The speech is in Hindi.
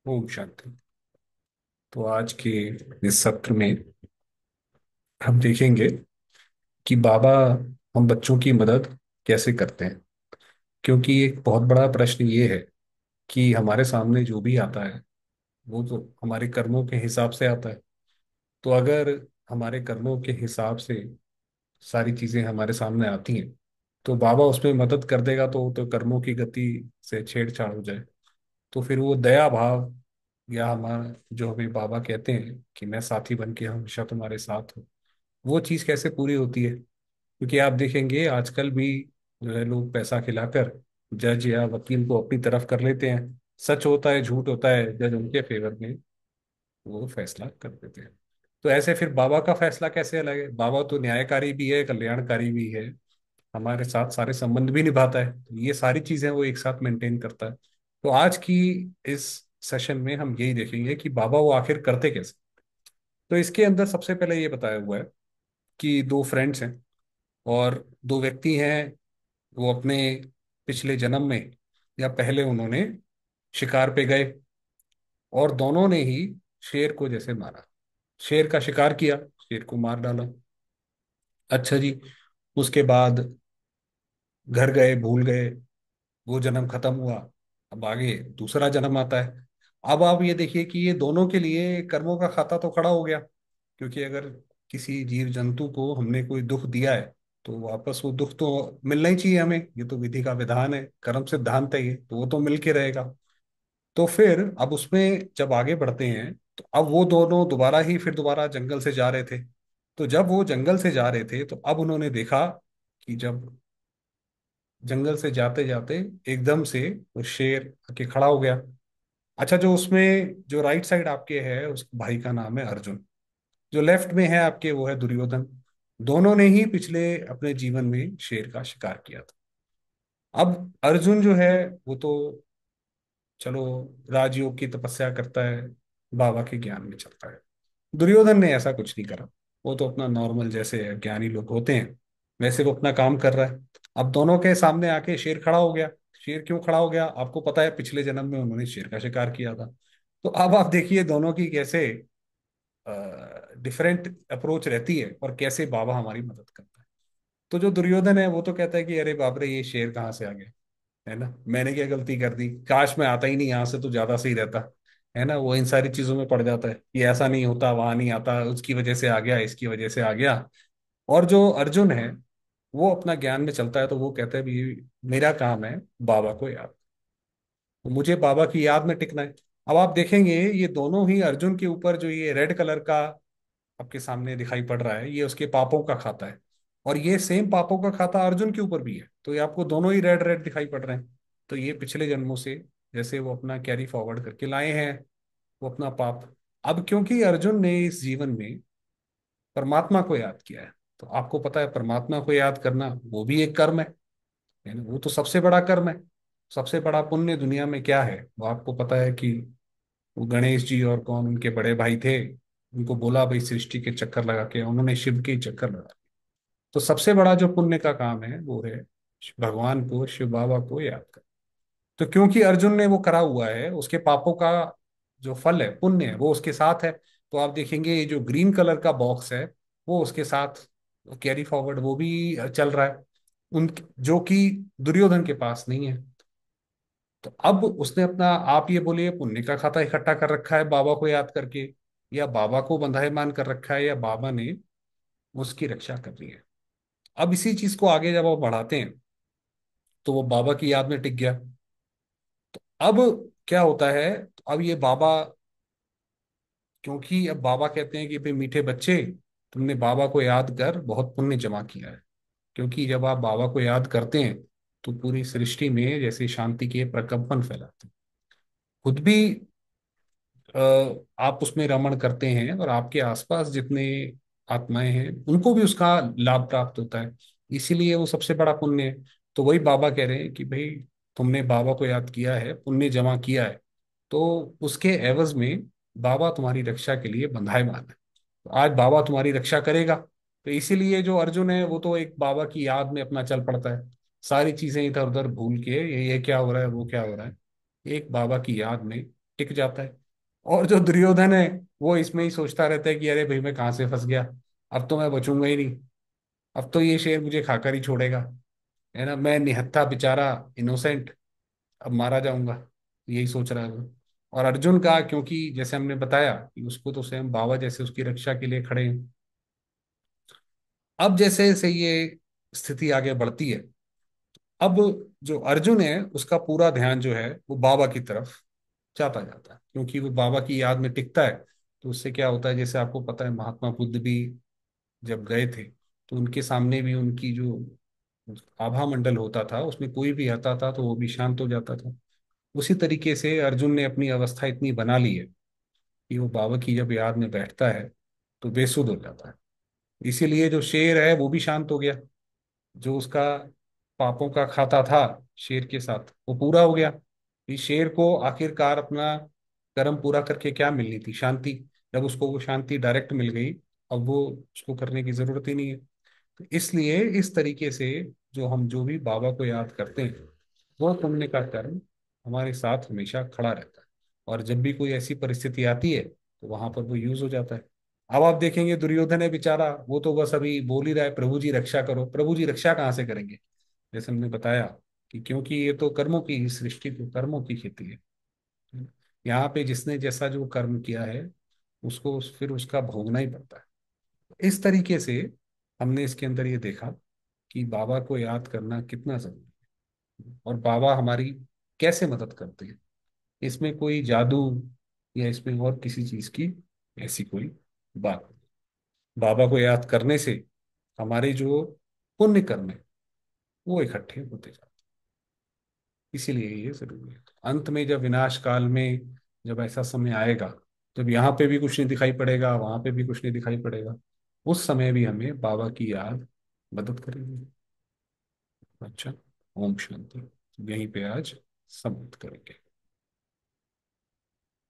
ओम शांति। तो आज के इस सत्र में हम देखेंगे कि बाबा हम बच्चों की मदद कैसे करते हैं। क्योंकि एक बहुत बड़ा प्रश्न ये है कि हमारे सामने जो भी आता है वो तो हमारे कर्मों के हिसाब से आता है। तो अगर हमारे कर्मों के हिसाब से सारी चीजें हमारे सामने आती हैं तो बाबा उसमें मदद कर देगा, तो कर्मों की गति से छेड़छाड़ हो जाए तो फिर वो दया भाव या हमारा जो हमें बाबा कहते हैं कि मैं साथी बन के हमेशा तुम्हारे साथ हूँ, वो चीज कैसे पूरी होती है। क्योंकि आप देखेंगे आजकल भी जो है लोग पैसा खिलाकर जज या वकील को अपनी तरफ कर लेते हैं। सच होता है झूठ होता है, जज उनके फेवर में वो फैसला कर देते हैं। तो ऐसे फिर बाबा का फैसला कैसे अलग है? बाबा तो न्यायकारी भी है, कल्याणकारी भी है, हमारे साथ सारे संबंध भी निभाता है। तो ये सारी चीजें वो एक साथ मेंटेन करता है। तो आज की इस सेशन में हम यही देखेंगे कि बाबा वो आखिर करते कैसे। तो इसके अंदर सबसे पहले ये बताया हुआ है कि दो फ्रेंड्स हैं और दो व्यक्ति हैं। वो अपने पिछले जन्म में या पहले उन्होंने शिकार पे गए और दोनों ने ही शेर को जैसे मारा, शेर का शिकार किया, शेर को मार डाला। अच्छा जी, उसके बाद घर गए, भूल गए, वो जन्म खत्म हुआ। अब आगे दूसरा जन्म आता है। अब आप ये देखिए कि ये दोनों के लिए कर्मों का खाता तो खड़ा हो गया। क्योंकि अगर किसी जीव जंतु को हमने कोई दुख दिया है तो वापस वो दुख तो मिलना ही चाहिए हमें। ये तो विधि का विधान है, कर्म सिद्धांत है ये, तो वो तो मिल के रहेगा। तो फिर अब उसमें जब आगे बढ़ते हैं तो अब वो दोनों दोबारा ही फिर दोबारा जंगल से जा रहे थे। तो जब वो जंगल से जा रहे थे तो अब उन्होंने देखा कि जब जंगल से जाते जाते एकदम से वो शेर आके खड़ा हो गया। अच्छा, जो उसमें जो राइट साइड आपके है उस भाई का नाम है अर्जुन, जो लेफ्ट में है आपके वो है दुर्योधन। दोनों ने ही पिछले अपने जीवन में शेर का शिकार किया था। अब अर्जुन जो है वो तो चलो राजयोग की तपस्या करता है, बाबा के ज्ञान में चलता है। दुर्योधन ने ऐसा कुछ नहीं करा। वो तो अपना नॉर्मल जैसे ज्ञानी लोग होते हैं वैसे वो अपना काम कर रहा है। अब दोनों के सामने आके शेर खड़ा हो गया। शेर क्यों खड़ा हो गया आपको पता है, पिछले जन्म में उन्होंने शेर का शिकार किया था। तो अब आप देखिए दोनों की कैसे डिफरेंट अप्रोच रहती है और कैसे बाबा हमारी मदद करता है। तो जो दुर्योधन है वो तो कहता है कि अरे बाप रे, ये शेर कहाँ से आ गया, है ना, मैंने क्या गलती कर दी, काश मैं आता ही नहीं यहाँ से तो ज्यादा सही रहता। है ना, वो इन सारी चीजों में पड़ जाता है कि ऐसा नहीं होता, वहां नहीं आता, उसकी वजह से आ गया, इसकी वजह से आ गया। और जो अर्जुन है वो अपना ज्ञान में चलता है, तो वो कहता है भी मेरा काम है बाबा को याद, तो मुझे बाबा की याद में टिकना है। अब आप देखेंगे ये दोनों ही अर्जुन के ऊपर जो ये रेड कलर का आपके सामने दिखाई पड़ रहा है ये उसके पापों का खाता है। और ये सेम पापों का खाता अर्जुन के ऊपर भी है, तो ये आपको दोनों ही रेड रेड दिखाई पड़ रहे हैं। तो ये पिछले जन्मों से जैसे वो अपना कैरी फॉरवर्ड करके लाए हैं वो अपना पाप। अब क्योंकि अर्जुन ने इस जीवन में परमात्मा को याद किया है, तो आपको पता है परमात्मा को याद करना वो भी एक कर्म है ना, वो तो सबसे बड़ा कर्म है। सबसे बड़ा पुण्य दुनिया में क्या है वो आपको पता है कि वो गणेश जी और कौन उनके बड़े भाई थे, उनको बोला भाई सृष्टि के चक्कर लगा के, उन्होंने शिव के ही चक्कर लगा। तो सबसे बड़ा जो पुण्य का काम है वो है भगवान को, शिव बाबा को याद कर। तो क्योंकि अर्जुन ने वो करा हुआ है उसके पापों का जो फल है, पुण्य है, वो उसके साथ है। तो आप देखेंगे ये जो ग्रीन कलर का बॉक्स है वो उसके साथ कैरी फॉरवर्ड वो भी चल रहा है, उन जो कि दुर्योधन के पास नहीं है। तो अब उसने अपना, आप ये बोलिए, पुण्य का खाता इकट्ठा कर रखा है बाबा को याद करके, या बाबा को बंधाईमान कर रखा है, या बाबा ने उसकी रक्षा कर रही है। अब इसी चीज को आगे जब आप बढ़ाते हैं तो वो बाबा की याद में टिक गया। अब क्या होता है, तो अब ये बाबा, क्योंकि अब बाबा कहते हैं कि भाई मीठे बच्चे, तुमने बाबा को याद कर बहुत पुण्य जमा किया है। क्योंकि जब आप बाबा को याद करते हैं तो पूरी सृष्टि में जैसे शांति के प्रकंपन फैलाते हैं। खुद भी अ, आप उसमें रमण करते हैं और आपके आसपास जितने आत्माएं हैं उनको भी उसका लाभ प्राप्त होता है। इसीलिए वो सबसे बड़ा पुण्य है। तो वही बाबा कह रहे हैं कि भाई तुमने बाबा को याद किया है, पुण्य जमा किया है, तो उसके एवज में बाबा तुम्हारी रक्षा के लिए बंधाएमान है। तो आज बाबा तुम्हारी रक्षा करेगा। तो इसीलिए जो अर्जुन है वो तो एक बाबा की याद में अपना चल पड़ता है, सारी चीजें इधर उधर भूल के ये क्या हो रहा है वो क्या हो रहा है, एक बाबा की याद में टिक जाता है। और जो दुर्योधन है, वो इसमें ही सोचता रहता है कि अरे भाई मैं कहाँ से फंस गया, अब तो मैं बचूंगा ही नहीं, अब तो ये शेर मुझे खाकर ही छोड़ेगा, है ना, मैं निहत्था बेचारा, इनोसेंट, अब मारा जाऊंगा, यही सोच रहा है वो। और अर्जुन का, क्योंकि जैसे हमने बताया कि उसको तो स्वयं बाबा जैसे उसकी रक्षा के लिए खड़े हैं। अब जैसे जैसे ये स्थिति आगे बढ़ती है, अब जो अर्जुन है उसका पूरा ध्यान जो है वो बाबा की तरफ जाता जाता है, क्योंकि वो बाबा की याद में टिकता है। तो उससे क्या होता है, जैसे आपको पता है महात्मा बुद्ध भी जब गए थे, तो उनके सामने भी उनकी जो आभा मंडल होता था उसमें कोई भी आता था तो वो भी शांत हो जाता था। उसी तरीके से अर्जुन ने अपनी अवस्था इतनी बना ली है कि वो बाबा की जब याद में बैठता है तो बेसुध हो जाता है। इसीलिए जो शेर है वो भी शांत हो गया, जो उसका पापों का खाता था शेर के साथ वो पूरा हो गया। इस शेर को आखिरकार अपना कर्म पूरा करके क्या मिलनी थी, शांति। जब उसको वो शांति डायरेक्ट मिल गई, अब वो उसको करने की जरूरत ही नहीं है। तो इसलिए इस तरीके से जो हम जो भी बाबा को याद करते हैं, वो पुण्य का कर्म हमारे साथ हमेशा खड़ा रहता है। और जब भी कोई ऐसी परिस्थिति आती है तो वहां पर वो यूज हो जाता है। अब आप देखेंगे दुर्योधन है बेचारा, वो तो बस अभी बोल ही रहा है प्रभु जी रक्षा करो, प्रभु जी रक्षा कहाँ से करेंगे। जैसे हमने बताया कि क्योंकि ये तो कर्मों की ही सृष्टि, तो कर्मों की खेती है। यहाँ पे जिसने जैसा जो कर्म किया है उसको फिर उसका भोगना ही पड़ता है। इस तरीके से हमने इसके अंदर ये देखा कि बाबा को याद करना कितना जरूरी है, और बाबा हमारी कैसे मदद करते हैं। इसमें कोई जादू या इसमें और किसी चीज की ऐसी कोई बात नहीं। बाबा को याद करने से हमारे जो पुण्य कर्म है वो इकट्ठे होते जाते हैं। इसीलिए ये जरूरी है। तो अंत में जब विनाश काल में जब ऐसा समय आएगा, जब यहाँ पे भी कुछ नहीं दिखाई पड़ेगा, वहां पे भी कुछ नहीं दिखाई पड़ेगा, उस समय भी हमें बाबा की याद मदद करेगी। अच्छा, ओम शांति। यहीं पे आज समाप्त करेंगे।